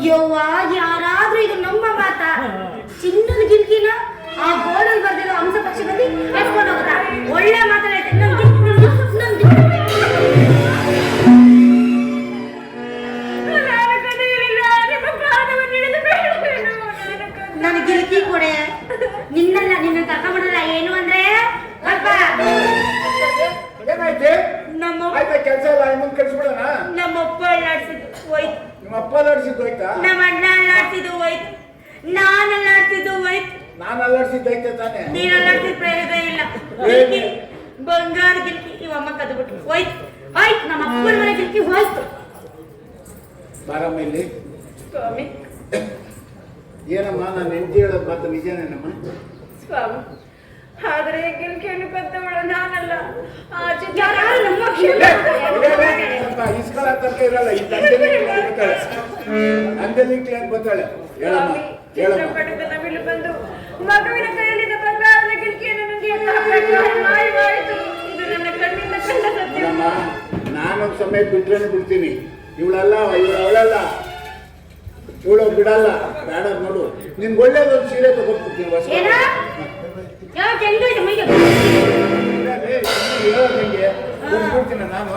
ಯವ್ವ ಯಾರಾದ್ರೂ ಇದು ನಮ್ಮ ಮಾತ ಚಿನ್ನದ ಗಿಲ್ಕಿನ ಆ ಬೋರ್ಡಲ್ಲಿ ಬರ್ದಿರೋ ಹಂಸ ಪಕ್ಷಿ ಬಂದು ಎತ್ಕೊಂಡು ಹೋಗ್ರ ಒಳ್ಳೆ ಮಾತಾಡೈತೆ ನಾನು ಗಿಲ್ಕಿ ಕೊಡೆ ನಿನ್ನಲ್ಲ ನಿನ್ನ ಕರ್ಕೊಂಡ್ಬಿಡಲ್ಲ ಏನು ಅಂದ್ರೆ ಆಯ್ತಾ ಕೆಲಸ ಇಲ್ಲ ಮುಂದೆ ಕಳಿಸ್ಬಿಡೋಣ. ನಮ್ಮಪ್ಪ ಅಲ್ಲಾಡ್ಸಿದ್ದು ಹೋಯ್ತು. ನಿಮ್ಮ ಅಪ್ಪ ಅಲ್ಲಾಡ್ಸಿದ್ದು ಹೋಯ್ತಾ? ನಮ್ಮ ಅಣ್ಣ ಅಲ್ಲಾಡ್ಸಿದ್ದು ಹೋಯ್ತು. ನಾನು ಅಲ್ಲಾಡ್ಸಿದ್ದು ಹೋಯ್ತು. ನಾನು ಅಲ್ಲಾಡ್ಸಿದ್ದು ಐತೆ ತಾನೆ. ನೀನು ಅಲ್ಲಾಡ್ಸಿದ ಪ್ರಯೋಜನ ಇಲ್ಲ. ಗಿಲ್ಕಿ ಬಂಗಾರ ಗಿಲ್ಕಿ ಇವ ಅಮ್ಮ ಕದ್ಬಿಟ್ರು ಹೋಯ್ತು. ಆಯ್ತು ನಮ್ಮ ಅಪ್ಪನ ಮನೆ ಗಿಲ್ಕಿ ಹೋಯ್ತು. ಬಾರಮ್ಮ ಇಲ್ಲಿ. ಸ್ವಾಮಿ ಏನಮ್ಮ ನಾನು ಹೆಂಡತಿ ಹೇಳೋದು ಮಾತು ನಿಜನೇನಮ್ಮ? ಸ್ವಾಮಿ ಆದರೆ ಗಿಲ್ಕಿಯನ್ನು ಕದ್ದವಳು ನಾನಲ್ಲ. ಆ ಚಿತ್ರ ಇಸ್ಕೊಳ ತನಕ ಇರಲ್ಲ. ಈ ಅಂಜಲಿ ಕ್ಲಿಯರ್ ಬರ್ತಾಳೆ. ಹೇಳಮ್ಮ ಹೇಳಮ್ಮ. ಚಿತ್ರಪಟದ ಮೇಲೆ ಬಂದು ಮಗುವಿನ ಕೈಯಲ್ಲಿದ್ದ ಬಂಗಾರದ ಗಿಲ್ಕಿಯನ್ನು ನನಗೆ ಮಾಯವಾಯಿತು. ಇದು ನನ್ನ ಕಣ್ಣಿಂದ ಕಂಡ ಸತ್ಯ. ನಾನೊಂದು ಸಮಯ ಬಿಟ್ರೇನೆ ಬಿಡ್ತೀನಿ. ಇವಳಲ್ಲ ಅವಳಲ್ಲ ಇವಳು ಬಿಡಲ್ಲ. ಬೇಡ ನೋಡು ನಿನ್ಗೆ ಒಳ್ಳೇದೊಂದು ಸೀರೆ ತಗೊಂಡ್ಬಿಡ್ತೀನಿ. ಕೊಡ್ಸ್ಬಿಡ್ತೀನಿ ನಾನು.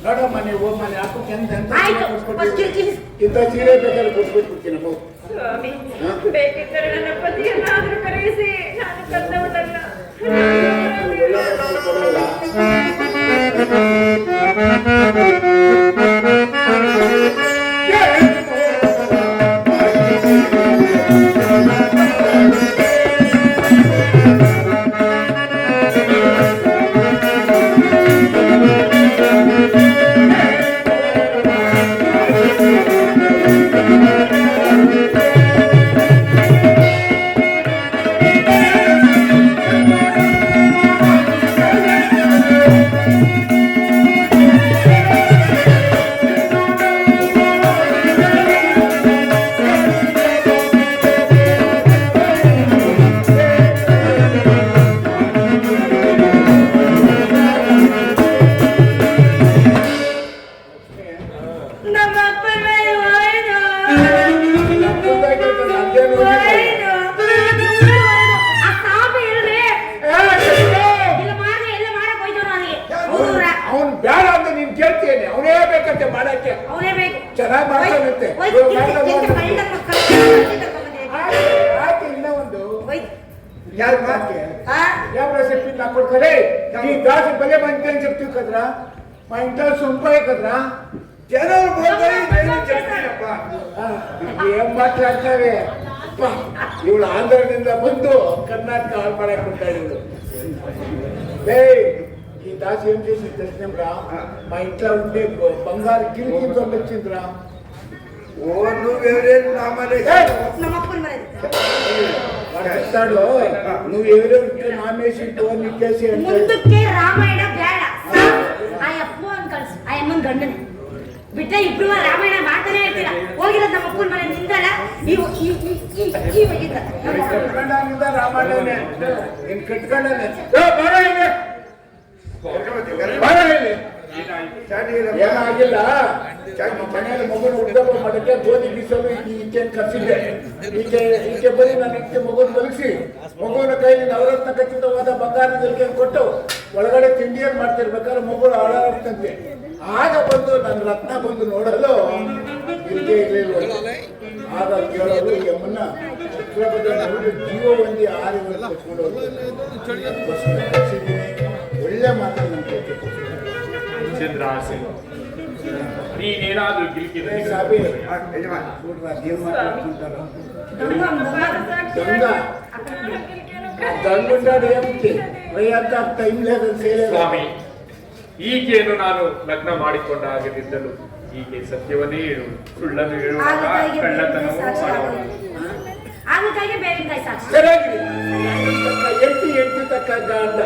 ನೋಡಮ್ಮ ನೀವು ಮನೆ ಹಾಕೋಕೆ ಇಂಥ ಸೀರೆ ಬೇಕಾದ್ರೆ ಕೊಡ್ಸ್ಬಿಟ್ಬಿಡ್ತೀನಮ್ಮ. ಸ್ವಾಮಿ ಬೇಕಿದ್ದರೆ ನನ್ನ ಪತಿಯನ್ನಾದರೂ ಕರೆಯಿಸಿ, ನಾನು ಕದ್ದವಳಲ್ಲ. మా ఇంట్లో సొంపాయి కదరా జనాలు ఏం మాట్లాడతావే. ಇವಳು ಆಂಧ್ರದಿಂದ ಬಂದು ಕರ್ನಾಟಕ ಹಾಳು ಮಾಡಾಕೊಂತಾಳೆ ಇವಳು. ఈ దాసి ఏం చేసి తెలిసినరా మా ఇంట్లో ఉండే బంగారు గిలికి వచ్చిందిరా. ఓ నువ్వెవరేరు చెప్తాడు. నువ్వెవరెవరికి నామేసి నీకేసి ముందుకే రామాయణ ಬೇಡ ಆ ಅಪ್ಪ ಅಂತ ಕಳ್ಸು. ಆ ಅಮ್ಮನ ಗಂಡನ ಬಿಟ್ಟ ಇಬ್ರು ರಾಮಾಯಣ ಮಾಡ್ತಾನೆ ಇರ್ತೀರ. ಹೋಗಿರೋದು ನಮ್ಮ ಅಪ್ಪನ ಮನೆ ನಿಂದಲ್ಲ ಕಟ್ಕೊಂಡ ರಾಮಾಯಣನೇ ಇನ್ ಕಟ್ಕೊಂಡೇ ಏನಾಗಿಲ್ಲ. ಮನೆಯಲ್ಲಿ ಮಗನ ಹುಟ್ಟಪ್ಪ ಮಾಡಕ್ಕೆ ಗೋಧಿ ಬೀಸಲು ಈಕೆಯನ್ನು ಕರ್ಸಿದ್ದೆ. ಈಕೆ ಬರೀ ನಾನು ಈಕೆ ಮಗುನ ಮಲಗಿಸಿ ಮಗುವಿನ ಕೈಲಿ ನವರತ್ನ ಖಚಿತವಾದ ಬಂಗಾರದ ಗಿಲ್ಕಿಯನ್ನು ಕೊಟ್ಟು ಒಳಗಡೆ ತಿಂಡಿಯನ್ನು ಮಾಡ್ತಿರ್ಬೇಕಾದ್ರೆ ಮಗುಳು ಹಾಳಾಗ್ತಂತೆ. ಆಗ ಬಂದು ನನ್ನ ರತ್ನ ಬಂದು ನೋಡಲು ಗಿಲ್ಕೆ ಇರಲಿಲ್ಲ. ಆಗ ಕೇಳಲು ಈ ಅಮ್ಮನ್ನ ಚಿತ್ರಪದ ಜೀವ ಹೊಂದಿ 6 ವರ್ಷ ಕೊಡೋದು ಒಳ್ಳೆ ಮಾತನ್ನು ನಾನು ಕೇಳ್ತೀನಿ. ನೀನೇನಾದ್ರೂ ಗಿಲ್ಕಿದ್ರೆ ಸ್ವಾಮಿ, ಈಕೆಯನ್ನು ನಾನು ಲಗ್ನ ಮಾಡಿಕೊಂಡ ಆಗದಿದ್ದಲು ಈಕೆ ಸತ್ಯವನ್ನೇ ಹೇಳು, ಸುಳ್ಳನ್ನು ಹೇಳುವಾಗ ಕಳ್ಳತನವೂ ಮಾಡಬಹುದು. ಎಂಟಿ ತಕ್ಕ ಗಂಡ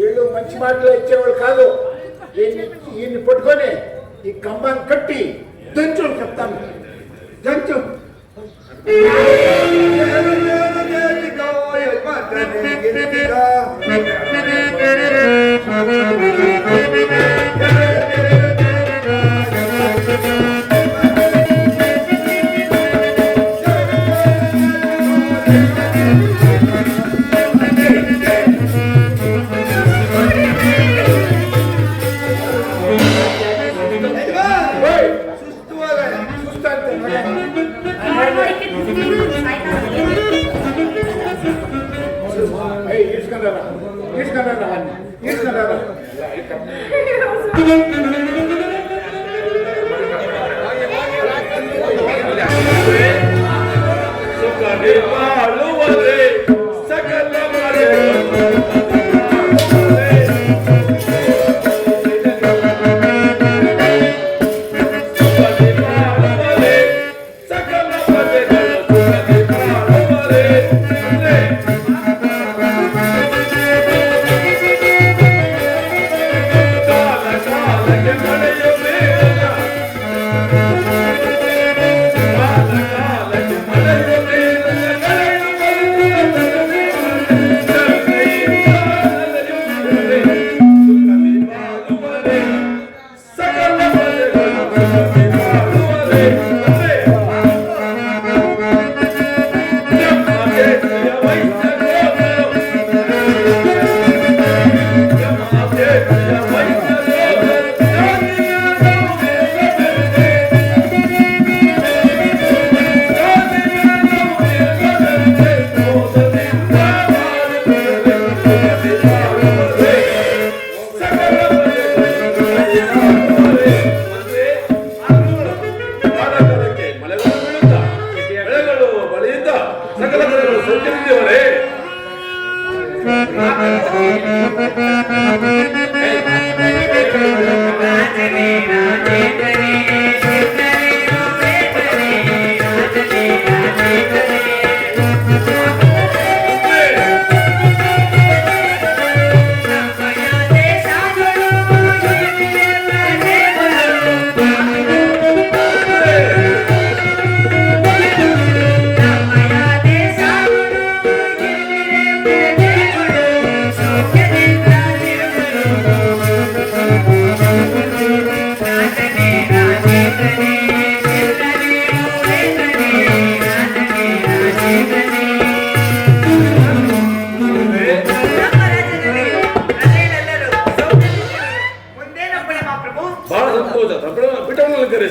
ఏళ్ళు మంచి మాటలు ఇచ్చేవాళ్ళు కాదు. ఈయన్ని పట్టుకొని ఈ కంబాన్ని కట్టి దంచు చెప్తాను. దంచు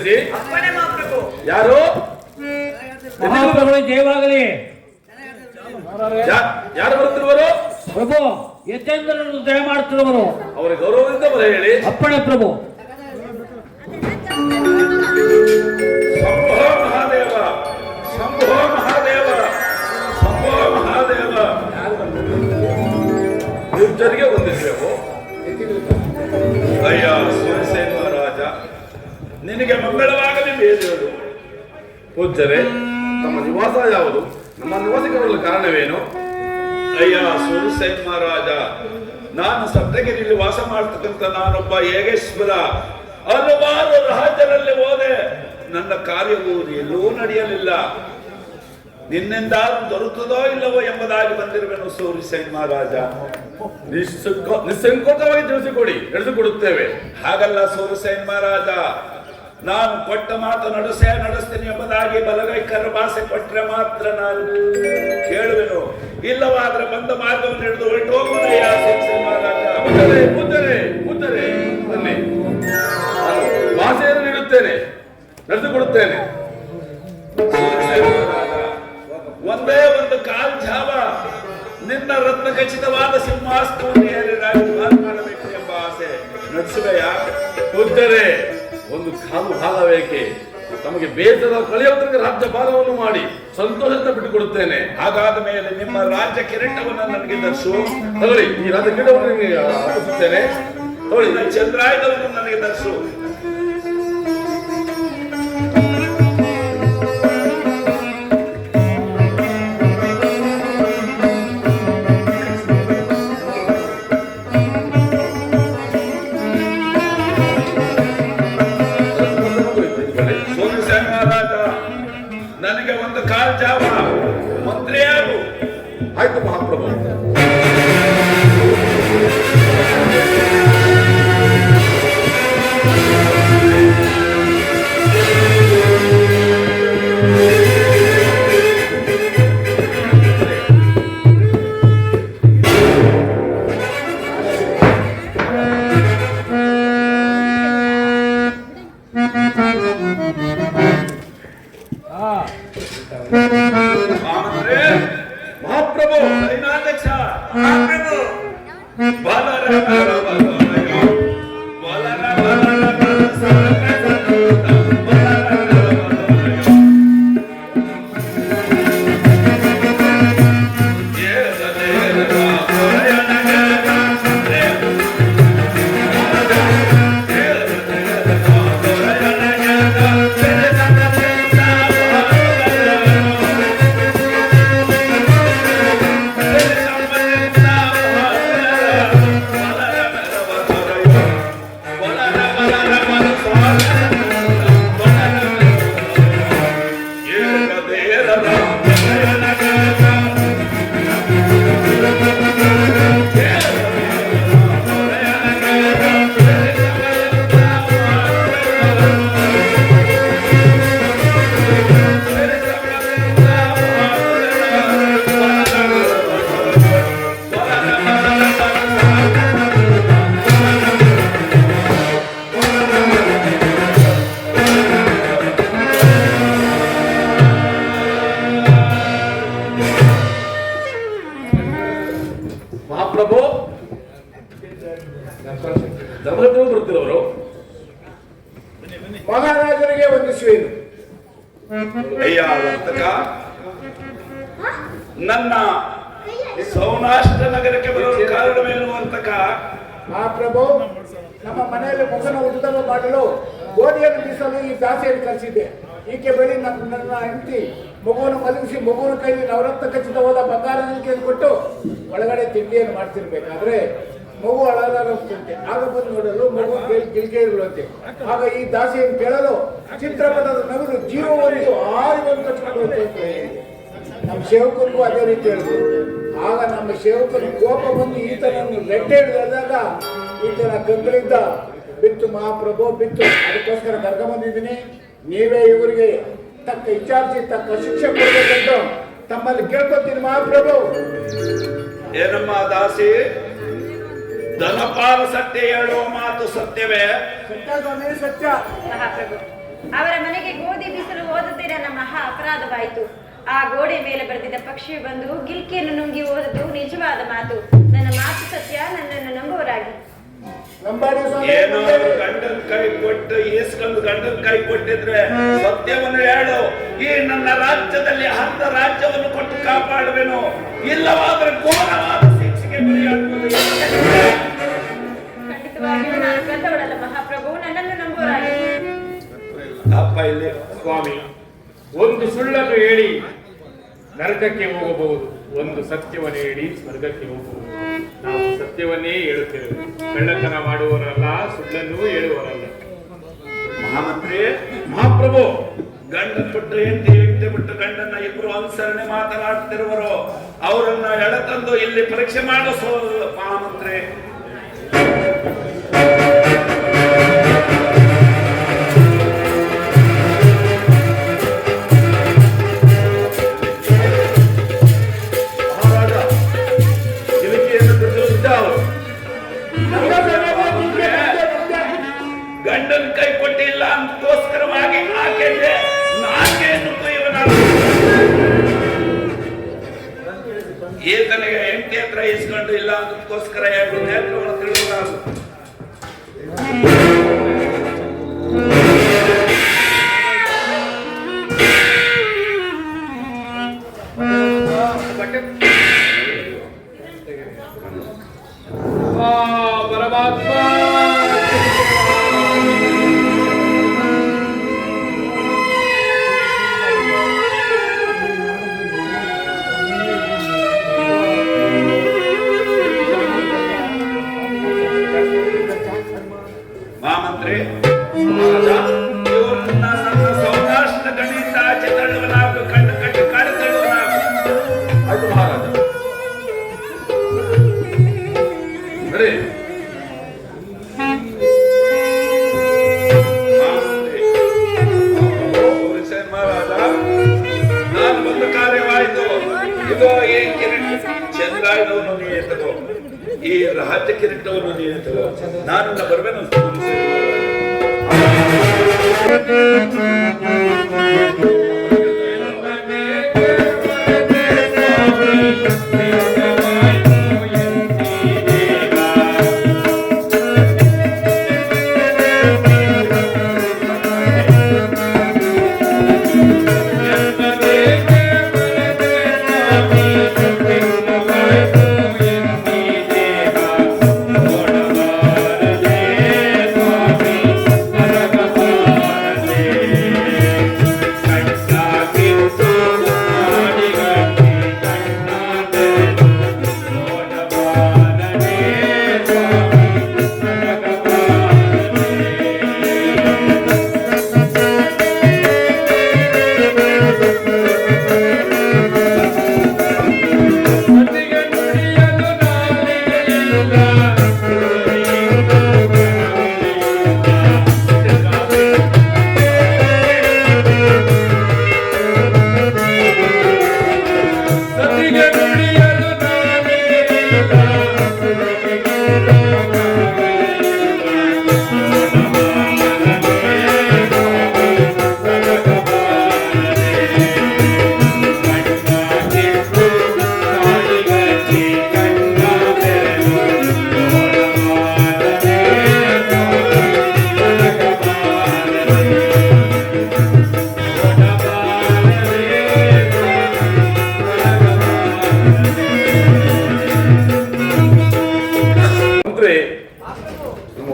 ತಿಳಿಸಿ. ಅಪ್ಪಣೆ ಮಹಾಪ್ರಭು. ಯಾರು? ಮಹಾಪ್ರಭುಗಳಿಗೆ ಜಯವಾಗಲಿ. ಯಾರು ಬರುತ್ತಿರುವರು? ಪ್ರಭು ಯತೇಂದ್ರರನ್ನು ದಯ ಮಾಡ್ತಿರುವರು. ಅವರ ಗೌರವದಿಂದ ಬರ ಹೇಳಿ. ಅಪ್ಪಣೆ ಪ್ರಭು. ಶಂಭೋ ಮಹಾದೇವ, ಶಂಭೋ ಮಹಾದೇವ, ಶಂಭೋ ಮಹಾದೇವ. ನಿರ್ಜರಿಗೆ ಬಂದಿದ್ದೇವು. ಅಯ್ಯ ಶಿವಸೇನ ಮಹಾರಾಜ, ನಿನಗೆ ಮಂಗಳವಾಗಲಿ ಬೇರೆಯವರು. ಪೂಜ್ಯರೇ, ನಮ್ಮ ನಿವಾಸ ಯಾವುದು? ನಮ್ಮ ನಿವಾಸಕ್ಕೆ ಬರಲು ಕಾರಣವೇನು? ಅಯ್ಯ ಶಿವಸೇನ ಮಹಾರಾಜ, ನಾನು ಸಪ್ತಗಿರಿಯಲ್ಲಿ ವಾಸ ಮಾಡ್ತಕ್ಕಂಥ ನಾನೊಬ್ಬ ಯೋಗೇಶ್ವರ. ಹಲವಾರು ರಾಜ್ಯರಲ್ಲಿ ಹೋದೆ, ನನ್ನ ಕಾರ್ಯವು ಎಲ್ಲೂ ನಡೆಯಲಿಲ್ಲ. ನಿನ್ನಿಂದ ದೊರೆತದೋ ಇಲ್ಲವೋ ಎಂಬುದಾಗಿ ಬಂದಿರುವೆನು ಸೂರ್ಯಸೇನ ಮಹಾರಾಜ. ನಿಸ್ಸಂಕೋಚವಾಗಿ ತಿಳಿಸಿಕೊಡಿ, ನಡೆಸಿಕೊಡುತ್ತೇವೆ. ಹಾಗಲ್ಲ ಸೂರ್ಯಸೇನ ಮಹಾರಾಜ, ನಾನು ಕೊಟ್ಟ ಮಾತು ನಡೆಸ್ತೀನಿ ಎಂಬುದಾಗಿ ಬಲಗೈ ಭಾಷೆ ಕೊಟ್ಟರೆ ಮಾತ್ರ ನಾನು ಕೇಳುವೆನು. ಇಲ್ಲವಾದ್ರೆ ಬಂದ ಮಾರ್ಗವನ್ನು ಹಿಡಿದು ಹೊರಟು ಹೋಗುವುದಯ್ಯ ಸೂರ್ಯಸೇನ ಮಹಾರಾಜ. ಕೂತರೆ ಬನ್ನಿ, ನಾನು ಭಾಷೆಯನ್ನು ನೀಡುತ್ತೇನೆ, ನಡೆಸಿಕೊಡುತ್ತೇನೆ. ಒಂದೇ ಒಂದು ಕಾಲ್ ಜಾವ ನಿನ್ನ ರತ್ನ ಖಚಿತವಾದ ಸಿಂಹಾಸನವನ್ನು ಏರಿ ರಾಜ್ಯಭಾರ ಮಾಡಬೇಕು ಎಂಬ ಆಸೆ ನಡೆಸುವೆಯ? ಕೂತರೆ ಒಂದು ಕಾಲು ಭಾಗ ಬೇಕೆ? ತಮಗೆ ಬೇಸರ ಕಳೆಯುವುದಕ್ಕೆ ರಾಜ್ಯಭಾರವನ್ನು ಮಾಡಿ ಸಂತೋಷದಿಂದ ಬಿಟ್ಟುಕೊಡುತ್ತೇನೆ. ಹಾಗಾದ ಮೇಲೆ ನಿಮ್ಮ ರಾಜ್ಯ ಕಿರೀಟವನ್ನು ನನಗೆ ಧರಿಸು. ತಗೊಳ್ಳಿ, ಈ ರಾಜ್ಯ ಕಿರೀಟವನ್ನು ನಿಮಗೆ ಅರ್ಪಿಸುತ್ತೇನೆ. ತಗೊಳ್ಳಿ, ಚಂದ್ರಾಯುಧವನ್ನು ನನಗೆ ಧರಿಸು. ನನಗೆ ಒಂದು ಕಾಲ್ ಜಾವ ಮಂತ್ರಿಯಾಗು. ಆಯ್ತು ಮಹಾಪ್ರಭು. ಮಹಾಪ್ರಭು, ಸೈನಾಧ್ಯಕ್ಷ ಮಹಾಪ್ರಭು, ಧರ್ಮದಲ್ಲಿ ಬರುತ್ತಿರೋರು. ಮಹಾರಾಜರಿಗೆ ವಂದಿಸುವೇನು. ಅಯ್ಯ ವರ್ತಕ, ನನ್ನ ಸೌರಾಷ್ಟ್ರ ನಗರಕ್ಕೆ ಬರಲು ಕಾರಣವೇನು ವರ್ತಕ? ಮಹಾಪ್ರಭು, ನಮ್ಮ ಮನೆಯಲ್ಲಿ ಮಗನ ಉದ್ಧಮ ಮಾಡಲು ಗೋಧಿಯನ್ನು ಬೀಸಲು ಈ ದಾಸಿಯನ್ನು ಕಲಿಸಿದ್ದೆ. ಈಕೆ ಬಳಿ ನನ್ನ ಹೆಂಡತಿ ಮಗುವನ್ನು ಮಲಗಿಸಿ ಮಗುವಿನ ಕೈಲಿ ನವರತ್ನ ಖಚಿತವಾದ ಬಂಗಾರದಲ್ಲಿ ಕೊಟ್ಟು ಒಳಗಡೆ ತಿಂಡಿಯನ್ನು ಮಾಡ್ತಿರ್ಬೇಕಾದ್ರೆ ಮಗು ಅಳಲಾರಂತೆ. ಆಗ ಬಂದು ನೋಡಲು ಮಗು ಗಿಲ್ಕೆ ಇರುವಂತೆ. ಆಗ ಈ ದಾಸಿಯನ್ನು ಕೇಳಲು ಚಿತ್ರಪಟದ ನಗರು ಜೀವವನ್ನು ಆರಿವನ್ನು ಕಚ್ಕೊಂಡು ಹೋಗ್ತಂತೆ. ನಮ್ಮ ಸೇವಕರಿಗೂ ಅದೇ ರೀತಿ ಹೇಳಿದ್ರು. ಆಗ ನಮ್ಮ ಸೇವಕರು ಕೋಪ ಬಂದು ಈತನನ್ನು ರೆಟ್ಟೆ ಹಿಡಿದಾಗ ಈತನ ಕಂಗಳಿಂದ ಬಿತ್ತು. ಮಹಾಪ್ರಭು ಬಿತ್ತು. ಅದಕ್ಕೋಸ್ಕರ ಕರ್ಕ ಬಂದಿದ್ದೀನಿ. ನೀವೇ ಇವರಿಗೆ ತಕ್ಕ ವಿಚಾರಿಸಿ ತಕ್ಕ ಶಿಕ್ಷೆ ಕೊಡಬೇಕಂತ ತಮ್ಮಲ್ಲಿ ಕೇಳ್ಕೊತೀನಿ ಮಹಾಪ್ರಭು. ಏನಮ್ಮ ದಾಸಿ, ಧನಪಾಲ ಸತ್ಯ ಹೇಳುವ ಮಾತು ಸತ್ಯವೇ? ಸತ್ಯ ಸ್ವಾಮಿ, ಸತ್ಯ. ಮಹಾಪ್ರಭು, ಅವರ ಮನೆಗೆ ಗೋಧಿ ಬೀಸಲು ಹೋದದ್ದೇ ನನ್ನ ಮಹಾ ಅಪರಾಧವಾಯಿತು. ಆ ಗೋಡೆ ಮೇಲೆ ಬರೆದಿದ್ದ ಪಕ್ಷಿ ಬಂದು ಗಿಲ್ಕಿಯನ್ನು ನುಂಗಿ ಹೋದದ್ದು ನಿಜವಾದ ಮಾತು. ನನ್ನ ಮಾತು ಸತ್ಯ, ನನ್ನನ್ನು ನಂಬುವರಾಗಿ. ನಂಬಾಡಿ ಸ್ವಾಮಿ. ಏನೋ ಗಂಡನ ಕೈ ಕೊಟ್ಟು ಈಸ್ಕೊಂಡು ಗಂಡನ ಕೈ ಕೊಟ್ಟಿದ್ರೆ ಸತ್ಯವನ್ನು ಹೇಳು. ಈ ನನ್ನ ರಾಜ್ಯದಲ್ಲಿ ಅರ್ಧ ರಾಜ್ಯವನ್ನು ಕೊಟ್ಟು ಕಾಪಾಡುವೆನು, ಇಲ್ಲವಾದ್ರೆ ಘೋರವಾದ ಶಿಕ್ಷೆಗೆ ಗುರಿಯಾಗುವುದು. ಖಂಡಿತವಾಗಿಯೂ ನಾನು ಕದ್ದವಳಲ್ಲ ಮಹಾಪ್ರಭು, ನನ್ನನ್ನು ನಂಬುವರಾಗಿ. ಅಪ್ಪ ಇಲ್ಲಿ ಸ್ವಾಮಿ, ಒಂದು ಸುಳ್ಳನ್ನು ಹೇಳಿ ನರಕಕ್ಕೆ ಹೋಗಬಹುದು, ಒಂದು ಸತ್ಯವನ್ನು ಹೇಳಿ ಸ್ವರ್ಗಕ್ಕೆ ಹೋಗಬಹುದು. ನಾವು ಸತ್ಯವನ್ನೇ ಹೇಳುತ್ತೇವೆ, ಕಳ್ಳತನ ಮಾಡುವವರಲ್ಲ, ಸುಳ್ಳನ್ನು ಹೇಳುವವರಲ್ಲ. ಮಹಾಮಂತ್ರಿ, ಮಹಾಪ್ರಭು, ಗಂಡನ ಬಿಟ್ಟು ಹೆಂಡತಿ ಬಿಟ್ಟು ಗಂಡನ್ನ ಇಬ್ರು ಅನುಸರಣೆ ಮಾತನಾಡ್ತಿರುವರು. ಅವರನ್ನ ಎಳೆತಂದು ಇಲ್ಲಿ ಪರೀಕ್ಷೆ ಮಾಡಿಸೋ ಮಹಾಮಂತ್ರಿ. ಗಂಡನ ಕೈ ಕೊಟ್ಟಿಲ್ಲ ಅಂತಗೋಸ್ಕರವಾಗಿ ಆಕೆಗೆ ನಾಕೆಯನ್ನು ಕುಯ್ಯುವನ ಈತನಿಗೆ ಹೆಂಡತಿ ಹತ್ರ ಇಸ್ಕೊಂಡು ಇಲ್ಲ ಅಂತಕ್ಕೋಸ್ಕರ ಎರಡು ನೇತ್ರವನ್ನು ತಿಳಿಯುವುದು. ಪರಮಾತ್ಮ ಮಹಾಮಂತ್ರಿ, ಇವ್ರನ್ನ ನನ್ನ ಸೌರಾಷ್ಟ್ರ ಗಣಿತ ಆಚೆ ತಳ್ಳುವನಾಗು, ಕಣ್ಣು ಕಟ್ಟಿ ಕಾಡು ತಳ್ಳುವನಾಗು. ಆಯ್ತು ಮಹಾರಾಜ. ನಡಿ. ಮಹಾರಾಜ, ನಾನು ಬಂದ ಕಾರ್ಯವಾಯಿತು. ಇದು ಈ ಕಿರೀಟ ಚಂದ್ರಾಯಣವನ್ನು ನೀ ಎತ್ತಗೋ, ಈ ರಾಜ್ಯ ಕಿರೀಟವನ್ನು ನೀ ಎತ್ತಗೋ. ನಾನು ಬರಬೇನು.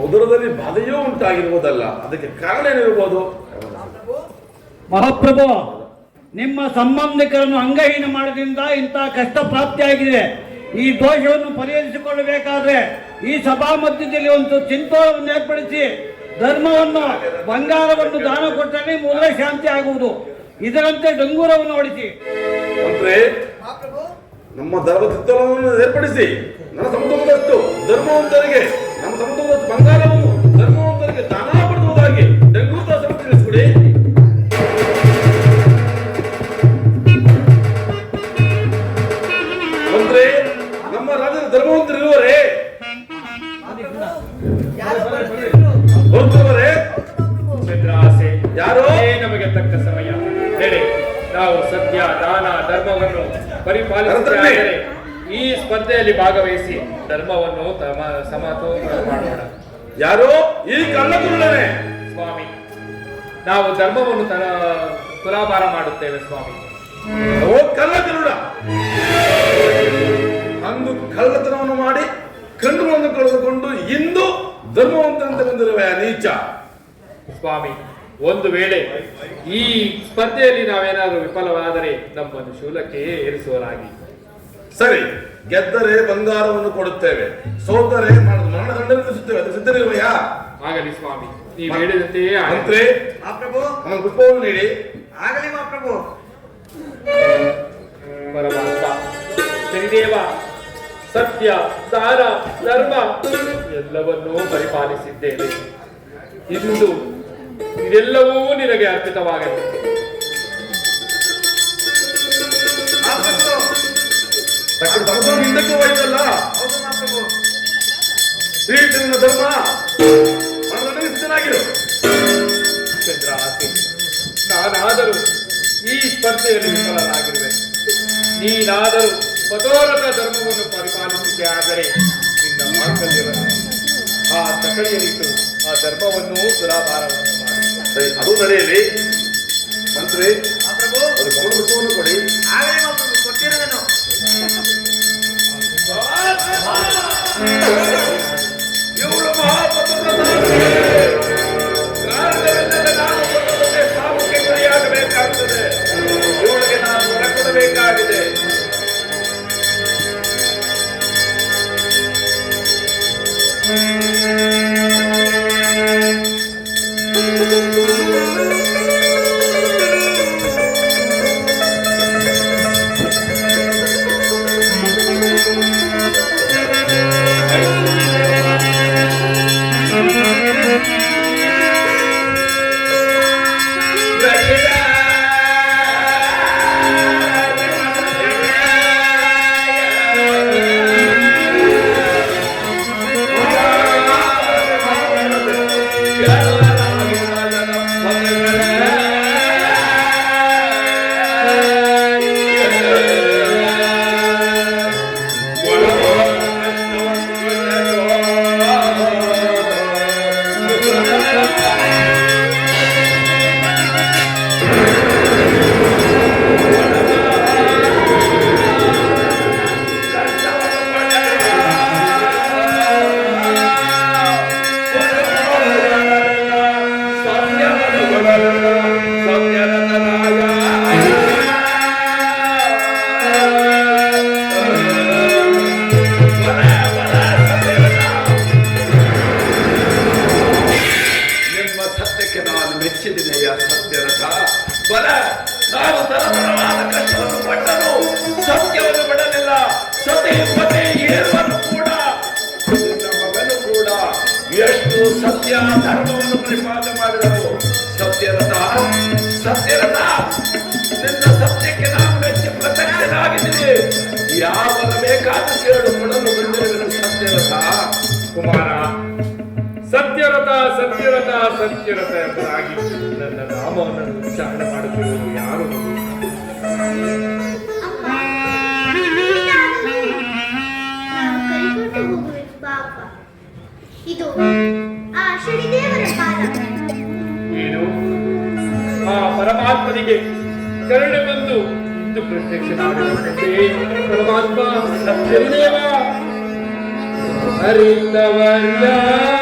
ಉದರದಲ್ಲಿ ಬಾಧೆಯೂ ಉಂಟಾಗಿರುವುದಲ್ಲ, ಅದಕ್ಕೆ ಕಾರಣ ಏನಿರಬಹುದು? ಮಹಾಪ್ರಭು, ನಿಮ್ಮ ಸಂಬಂಧಿಕರನ್ನು ಅಂಗಹೀನ ಮಾಡೋದ್ರಿಂದ ಇಂತಹ ಕಷ್ಟ ಪ್ರಾಪ್ತಿಯಾಗಿದೆ. ಈ ದೋಷವನ್ನು ಪರಿಹರಿಸಿಕೊಳ್ಳಬೇಕಾದ್ರೆ ಈ ಸಭಾ ಮಧ್ಯದಲ್ಲಿ ಒಂದು ಚಿಂತೋಳವನ್ನು ಏರ್ಪಡಿಸಿ ಧರ್ಮವನ್ನು, ಬಂಗಾರವನ್ನು ದಾನ ಕೊಟ್ಟರೆ ಮೊದಲೇ ಶಾಂತಿ ಆಗುವುದು. ಇದರಂತೆ ಡಂಗೂರವನ್ನು ಹೊಡಿಸಿ. ಅಂದ್ರೆ ನಮ್ಮ ಧರ್ಮ ಚಿಂತೋಳನವನ್ನು ಏರ್ಪಡಿಸಿ ನನ್ನ ಸಮುದಾಯದಷ್ಟು ಧರ್ಮವಂತರಿಗೆ, ನಮ್ಮ ಸಮುದಾಯದಷ್ಟು ಬಂಗಾರವನ್ನು ಧರ್ಮವಂತರಿಗೆ ದಾನ ಪಡೆದುವುದಾಗಿ ಡಂಗೂರ ದಾಸರು ತಿಳಿಸಿಕೊಡಿ. ಅಂದ್ರೆ ನಮ್ಮ ರಾಜ್ಯದ ಧರ್ಮವಂತರಿರುವರೇ ಹೊರತುವರೇ ಚಂದ್ರಾಸೆ ಯಾರೋ ತಕ್ಕ ಸಮಯ. ನೆರೆ ನಾವು ಸತ್ಯ ದಾನ ಧರ್ಮವನ್ನು ಪರಿಪಾಲಿಸಿದರೆ ಈ ಸ್ಪರ್ಧೆಯಲ್ಲಿ ಭಾಗವಹಿಸಿ ಧರ್ಮವನ್ನು ಸಮತೋಲನ ಮಾಡೋಣ. ಯಾರೋ ಈ ಕಳ್ಳಗುರುಡನೆ ಸ್ವಾಮಿ, ನಾವು ಧರ್ಮವನ್ನು ತುಲಾಭಾರ ಮಾಡುತ್ತೇವೆ ಸ್ವಾಮಿ. ಓ ಕಳ್ಳಗುರುಡ, ಅಂದು ಕಳ್ಳತನವನ್ನು ಮಾಡಿ ಕಣ್ಣುಗಳನ್ನು ಕಳೆದುಕೊಂಡು ಇಂದು ಧರ್ಮವಂತಂತೆ ಬಂದಿರುವ ನೀಚ. ಸ್ವಾಮಿ, ಒಂದು ವೇಳೆ ಈ ಸ್ಪರ್ಧೆಯಲ್ಲಿ ನಾವೇನಾದರೂ ವಿಫಲವಾದರೆ ನಮ್ಮನ್ನು ಶೂಲಕ್ಕೆ ಏರಿಸುವರಾಗಿ. ಸರಿ, ಗೆದ್ದರೆ ಬಂಗಾರವನ್ನು ಕೊಡುತ್ತೇವೆ, ಸೋತರೆ ಮರಣದಂಡ ವಿಧಿಸುತ್ತೇವೆ. ಅದು ಸಿದ್ಧರಿರುವೆಯಾ? ಆಗಲಿ ಸ್ವಾಮಿ, ನೀವು ಹೇಳಿದಂತೆಯೇ ಆಗಲಿ. ಮಂತ್ರಿ, ಮಹಾಪ್ರಭು, ಅವನ ಪುಷ್ಪವನ್ನು ನೀಡಿ. ಆಗಲಿ ಮಹಾಪ್ರಭು. ಪರಮಾತ್ಮ ಶನಿದೇವ ಸತ್ಯ ದಾನ ಧರ್ಮ ಎಲ್ಲವನ್ನೂ ಪರಿಪಾಲಿಸಿದ್ದೇನೆ. ಇಂದು ಇದೆಲ್ಲವೂ ನಿನಗೆ ಅರ್ಪಿತವಾಗಲಿ. ಮಹಾಪ್ರಭು, ತಕ್ಕ ಧರ್ಮವನ್ನು ಹಿಂದಕ್ಕೆ ಹೋಯ್ತಲ್ಲ. ಹೌದು ಮಹಾಪ್ರಭು. ಶ್ರೀಕೃಷ್ಣ ಧರ್ಮ ಮರಣದಂಡ ವಿಧಿಸಲಾಗಿರು. ಚಂದ್ರಾಸಿ, ನಾನಾದರೂ ಈ ಸ್ಪರ್ಧೆಯಲ್ಲಿ ವಿಫಲರಾಗಿರುವೆ. ನೀನಾದರೂ ಮತೋರಥ ಧರ್ಮವನ್ನು ಪರಿಪಾಲಿಸಿದೆ. ಆದರೆ ನಿನ್ನ ಮಾಂಗಲ್ಯವನ್ನು ಆ ತಕಳಿಯಲ್ಲಿಟ್ಟು ಆ ಧರ್ಮವನ್ನು ತುಲಾಭಾರವನ್ನು ಮಾಡಿ. ಸರಿ, ಅದು ನಡೆಯಲಿ. ಮಂತ್ರಿ, ಮಹಾಪ್ರಭು, ಅದು ಪುಷ್ಪವನ್ನು ಕೊಡಿ. ಆಗಲಿ ಮಹಾಪ್ರಭು, ಕೊಟ್ಟಿರುವೆನು. ಇವಳು ಕಾರಣವಿಲ್ಲದೆ ನಾನು ಕೊಟ್ಟಂತೆ ಸಾಮಕ್ಕೆ ಗುರಿಯಾಗಬೇಕಾಗುತ್ತದೆ. ಇವಳಿಗೆ ನಾನು ಹೊರಕೊಡಬೇಕಾಗಿದೆ. ಸತ್ಯ ಧರ್ಮವನ್ನು ಪರಿಪಾಲನೆ ಮಾಡಿದವರು. ಸತ್ಯರಥ ಸತ್ಯರಥ, ನಿನ್ನ ಸತ್ಯಕ್ಕೆ ನಾನು ಮೆಚ್ಚಿ ಪ್ರತ್ಯಕ್ಷನಾಗಿದ್ದೀನಿ. ಯಾವಾಗ ಬೇಕಾದ ಕೇಳು ಕೊಡಲು ಬಂದಿರುವೆನು ಸತ್ಯರಥ. ಕುಮಾರ, ಸತ್ಯರಥ ಸತ್ಯರಥ ಸತ್ಯರಥ ಎಂಬುದಾಗಿ ನನ್ನ ನಾಮವನ್ನು ಉಚ್ಚಾರಣೆ ಮಾಡುತ್ತಿರುವುದು ಯಾರು? ಇದು ಆ ಶನಿದೇವರ ಪಾದ. ಏನು ಆ ಪರಮಾತ್ಮನಿಗೆ ಕರುಣೆ ಬಂದು ಇಂದು ಪ್ರತ್ಯಕ್ಷನಾಗಿರುವಂತೆ ಪರಮಾತ್ಮ ಶನಿದೇವ ಅರಿತವರ್ಯಾರೋ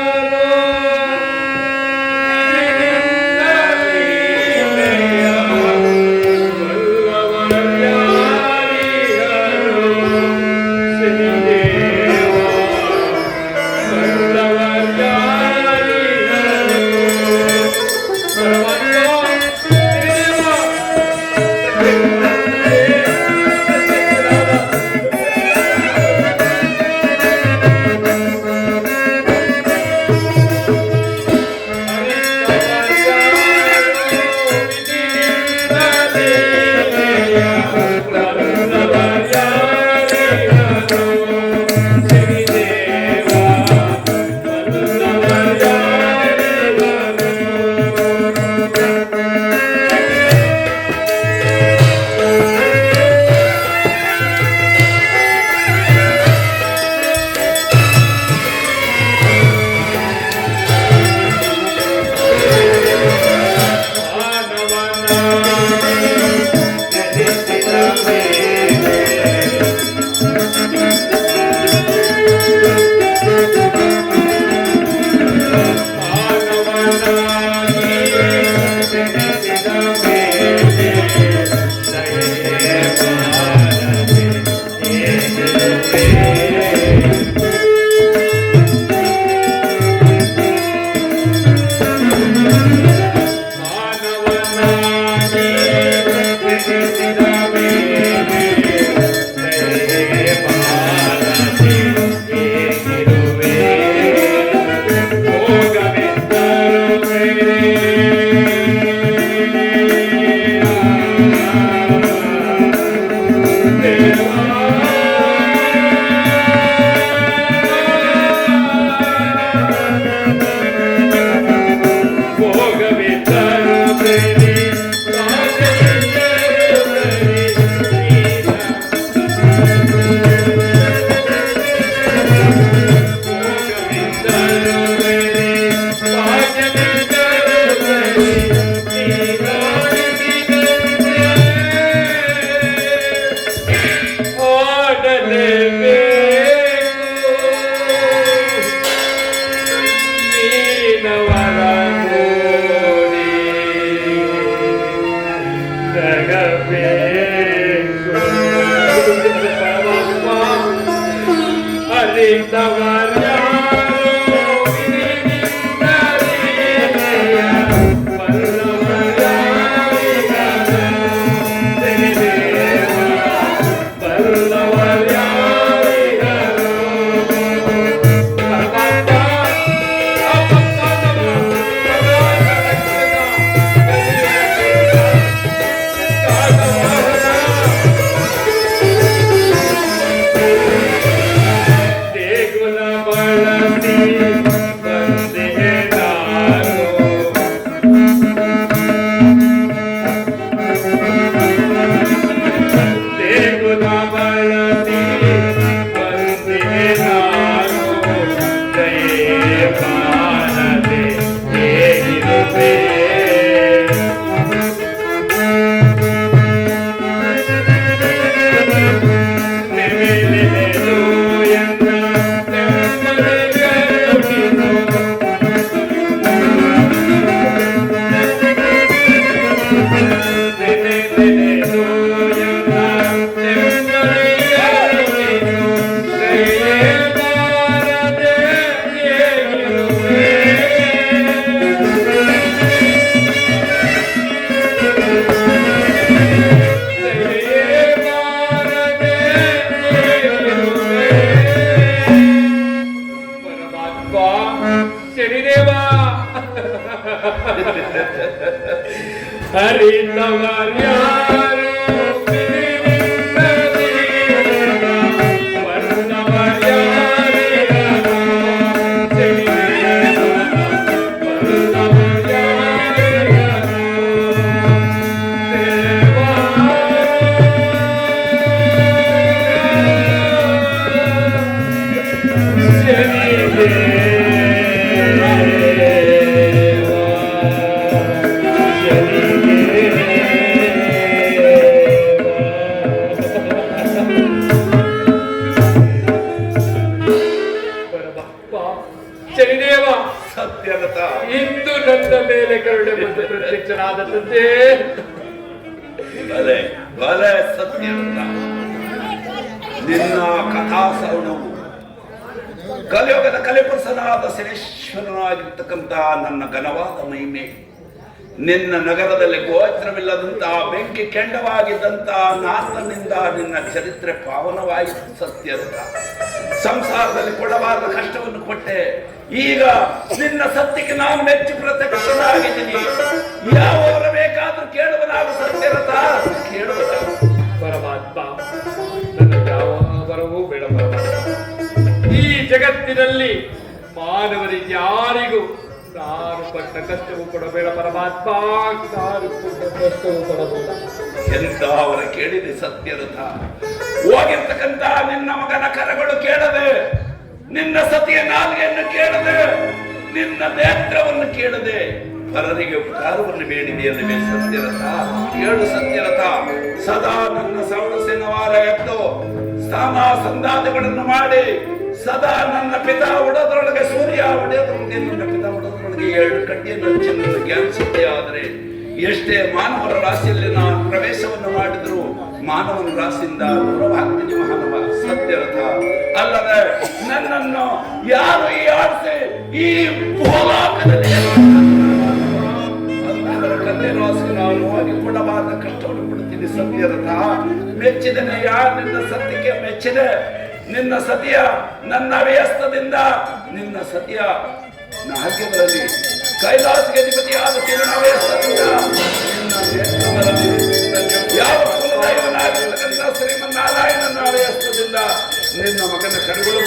ಶನಿದೇವ, ಸತ್ಯರಥ, ಇಂದು ನನ್ನ ಮೇಲೆ ಕರುಣೆ ಬಂದು ಪ್ರತ್ಯಕ್ಷನಾದಂತೆ. ಬಲೆ ಬಲೆ ಸತ್ಯರಥ, ನಿನ್ನ ಕಥಾಸರಣವು ಕಲಿಯುಗದ ಕಲಿಪುರುಷನಾದ ಶನೇಶ್ವರನಾಗಿರ್ತಕ್ಕಂಥ ನನ್ನ ಘನವಾದ ಮಹಿಮೆ, ನಿನ್ನ ನಗರದಲ್ಲಿ ಗೋಚರವಿಲ್ಲದಂತಹ ಬೆಂಕಿ ಕೆಂಡವಾಗಿದ್ದಂತಹ ನಾಥನಿಂದ ನಿನ್ನ ಚರಿತ್ರೆ ಪಾವನವಾಯಿತು. ಸತ್ಯರಥ, ಸಂಸಾರದಲ್ಲಿ ಕೊಡಬಾರದ ಕಷ್ಟವನ್ನು ಕೊಟ್ಟೆ, ಈಗ ನಿನ್ನ ಸತ್ಯಕ್ಕೆ ನಾನು ಮೆಚ್ಚಿ ಪ್ರತ್ಯಕ್ಷನಾಗಿದ್ದೀನಿ. ಯಾವರ ಬೇಕಾದ್ರೂ ಕೇಳುವನಾಗ ಸತ್ಯರಥ, ಕೇಳುವ ಪರಮಾತ್ಮ, ನನ್ನ ಯಾವ ವರವೂ ಬೇಡ ಪರಮಾತ್ಮ. ಈ ಜಗತ್ತಿನಲ್ಲಿ ಮಾನವರಿಗೆ ಯಾರಿಗೂ ನಾನು ಪಟ್ಟ ಕಷ್ಟವೂ ಕೊಡಬೇಡ ಪರಮಾತ್ಮ, ನಾನು ಪಟ್ಟ ಕಷ್ಟವೂ ಕೊಡಬೇಡ. ಎಂತ ಅವರ ಕೇಳಿದೆ ಸತ್ಯರಥ. ಹೋಗಿರ್ತಕ್ಕಂತ ನಿನ್ನ ಮಗನ ಕರಗಳು ಕೇಳದೆ, ನಿನ್ನ ಸತಿಯ ನಾಲಿಗೆಯನ್ನು ಕೇಳದೆ, ನಿನ್ನ ನೇತ್ರವನ್ನು ಕೇಳದೆ ಪರರಿಗೆ ಉಪಕಾರವನ್ನು ಬೇಡಿದೆಯಲ್ಲವೇ ಸತ್ಯರಥ? ಕೇಳು ಸತ್ಯರಥ, ಸದಾ ನನ್ನ ಸೌರಸೇನವಾರ ಎದ್ದು ಸ್ಥಾನ ಸಂಧಾನಗಳನ್ನು ಮಾಡಿ ಸದಾ ನನ್ನ ಪಿತಾ ಉಡೋದ್ರೊಳಗೆ ಸೂರ್ಯ ಹೊಡೆಯೋದ್ರೊಳಗೆ ನಿನ್ನ ಪಿತಾ ಉಡೋದ್ರೊಳಗೆ 2 ಕಡ್ಡಿಯನ್ನು ಚಿನ್ನದ ಜ್ಞಾನಿಸುತ್ತೆ. ಆದರೆ ಎಷ್ಟೇ ಮಾನವರ ರಾಶಿಯಲ್ಲಿ ನಾನು ಪ್ರವೇಶವನ್ನು ಮಾಡಿದ್ರು ಮಾನವನ ರಾಶಿಯಿಂದ ದೂರವಾಗ್ತೀನಿ ಮಾನವ. ಸತ್ಯರಥ, ಅಲ್ಲದೆ ನನ್ನನ್ನು ಯಾರು ಈ ಆಡ್ಸೆ ಈ ಭೂಲೋಕದಲ್ಲಿ ಕನ್ನೆ ರಾಶಿ ನಾವು ಕಷ್ಟವನ್ನು ಬಿಡುತ್ತೀನಿ ಸತ್ಯರಥ. ಮೆಚ್ಚಿದನೆಯ ನಿನ್ನ ಸತ್ಯಕ್ಕೆ ಮೆಚ್ಚಿದೆ. ನಿನ್ನ ಸತಿಯ ನನ್ನ ಅವ್ಯಸ್ತದಿಂದ ನಿನ್ನ ಸತಿಯ ಭಾಗ್ಯದಲ್ಲಿ ಕೈಲಾಸಕ್ಕೆ ಅಧಿಪತಿಯಾದ ಶಿವನ ಅವ್ಯಸ್ತದಿಂದ ನಿನ್ನ ನೇತ್ರದಲ್ಲಿ ಯಾವ ಕುಲದೈವನಾಗಿರ್ತಕ್ಕಂಥ ಶ್ರೀಮನ್ನಾರಾಯಣನ ಅವ್ಯಸ್ತದಿಂದ ನಿನ್ನ ಮಗನ ಕರುಗಳು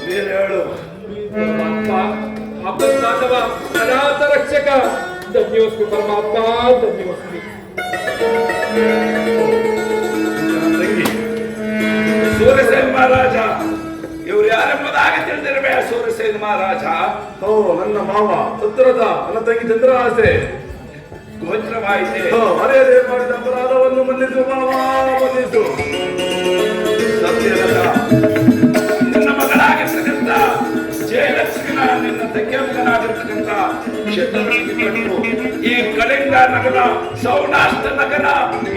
ನೀನು ಹೇಳು. ಪರಮಾತ್ಮ ಅಪರಾಧವ ಅನಾಥ ರಕ್ಷಕ ಧನ್ಯೋಸ್ಮಿ ಪರಮಾತ್ಮ ಧನ್ಯೋಸ್ಮಿ. ತಂಗಿ ಸೂರ್ಯಸೇನ ಮಹಾರಾಜ ಇವ್ರು ಯಾರೆಂಬುದಾಗಿ ತಿಳಿದಿರಬೇ. ಸೂರ್ಯಸೇನ ಮಹಾರಾಜ ನನ್ನ ಮಾವ ಉತ್ತರದ ನನ್ನ ತಂಗಿ ಚಂದ್ರಹಾಸೆ ಗೋಚರವಾಯಿತೆ. ಮರ್ಯಾದೆ ಮಾಡಿದ ಅಪರಾಧವನ್ನು ಮನ್ನಿಸು ಮಾವ, ಮನ್ನಿಸು. ಸತ್ಯರಥ ನಿನ್ನ ಮಗನಾಗಿರ್ತಕ್ಕಂಥ ಜಯಲಕ್ಷ್ಮಿನ ನಿನ್ನ ತಂಗಿಯ ಮಗನಾಗಿರ್ತಕ್ಕಂಥ ಶತ್ರುಘ್ನನನ್ನು ಈ ಕಳಿಂಗ ನಗರ ಸೌರಾಷ್ಟ್ರ ನಗರ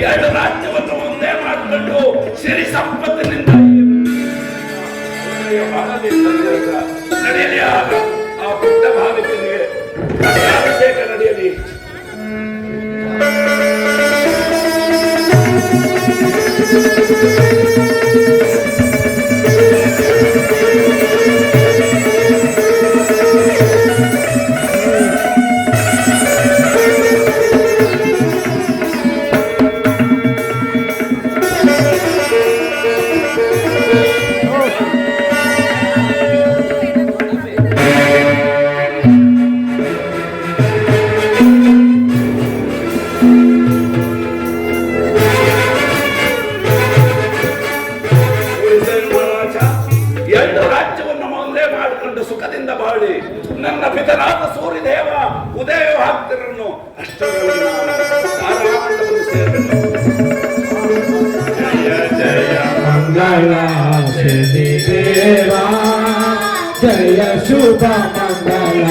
2 ರಾಜ್ಯವನ್ನು ಒಂದೇ ಮಾಡಿಕೊಂಡು ಸಿರಿ ಸಂಪತ್ತಿನಿಂದ ನಡೆಯಲಿ. ಆಗ ಆ ಪುಟ್ಟ ಭಾವಿಕನಿಗೆ ಅಭಿಷೇಕ ನಡೆಯಲಿ. ಸುಖದಿಂದ ಬಾಳಿ ನನ್ನ ಪಿತನಾದ ಸೂರ್ಯದೇವ ಉದಯ ಭಕ್ತರನ್ನು ಅಷ್ಟರಲ್ಲಿ ಸೇರಬೇಕು. ಜಯ ಜಯ ಮಂಗಳ ದೇವಾ, ಜಯ ಶುಭ ಮಂಗಳ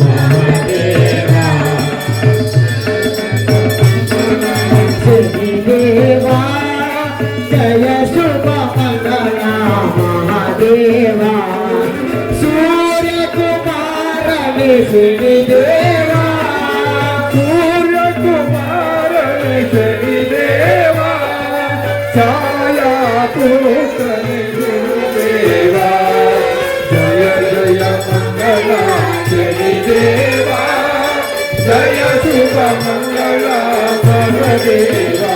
ಮಹಾದೇವಾ. ದೇವಾ ಜಯ ಶುಭ ಮಂಗಳ ಮಹಾದೇವಾ. ಶನಿದೇವಾ ಸೂರ್ಯಕುಮಾರ ಶನಿದೇವಾ ಛಾಯಾ ಪುತ್ರನೇ ಗುರುದೇವಾ. ಜಯ ಜಯ ಮಂಗಳ ಶನಿದೇವಾ, ಜಯ ಶುಭ ಮಂಗಳ ಮಹಾದೇವಾ.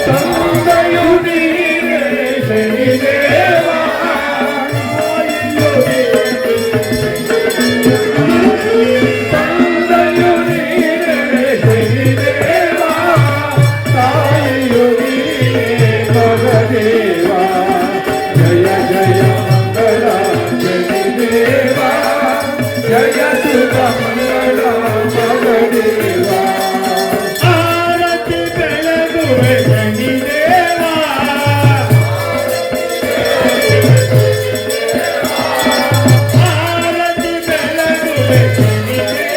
ತಂದೆಯು ನೀನೇ ಶನಿದೇವಾ, ಆರತಿ ಬೆಳಗುವೆ ಶನಿದೇವಾ, ಆರತಿ ಬೆಳಗುವೆ ಶನಿದೇವಾ.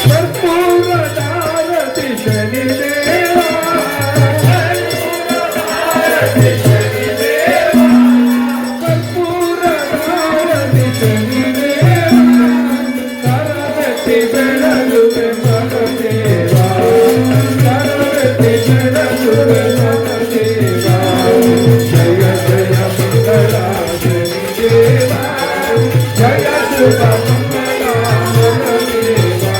ಕರ್ಪೂರದಾರತಿ ಶನಿದೇವಾ, ಕರ್ಪೂರದಾರತಿ ಶನಿದೇವಾ, ಕರ್ಪೂರದಾರತಿ ಶನಿದೇವಾ. ಕರವತಿ ಬೆಳಗುವೆ ಮಗದೇವಾ, ಕರವತಿ ಬೆಳಗುವೆ ಮಗದೇವಾ. ಜಯ ಜಯ ಮಂಗಳ ಶನಿದೇವಾ, ಜಯ ಶುಭ ಮಂಗಳ ಮಗದೇವಾ.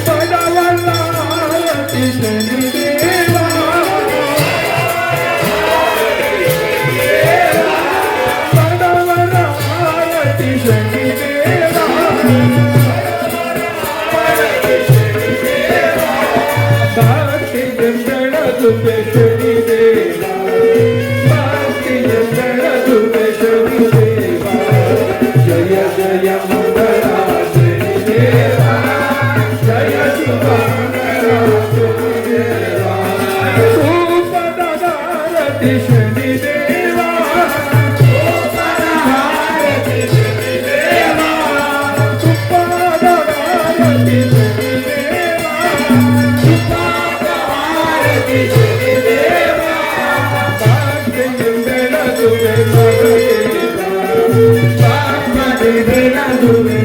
ಬಡವರ ಆರತಿ ಶನಿದೇವಾ, ಬಡವರ ಆರತಿ ಶನಿದೇವಾ. ಭಕ್ತಿಯ ಬೆಳಗುವೆ ಶನಿದೇವಾ, ಭಕ್ತಿಯ ಬೆಳಗುವೆ ಶನಿದೇವಾ. ಜಯ ಜಯ ಮಂಗಳ ಶನಿದೇವಾ, ಜಯ ಶುಭ ಮಂಗಳ ಶನಿದೇವಾ. ರೂಪದ ದಾರತಿ ಶನಿದೇವಾ, ರೂಪದ ದಾರತಿ ಶನಿದೇವಾ, ತುಪ್ಪದ ದಾರತಿ ಶನಿದೇವಾ, ತುಪ್ಪದ ದಾರತಿ ಶನಿದೇವಾ. ಬೆಳಗುವೆ ಮಗದೇವ ಪಾಪನೆ ಬೆಳಗುವೆ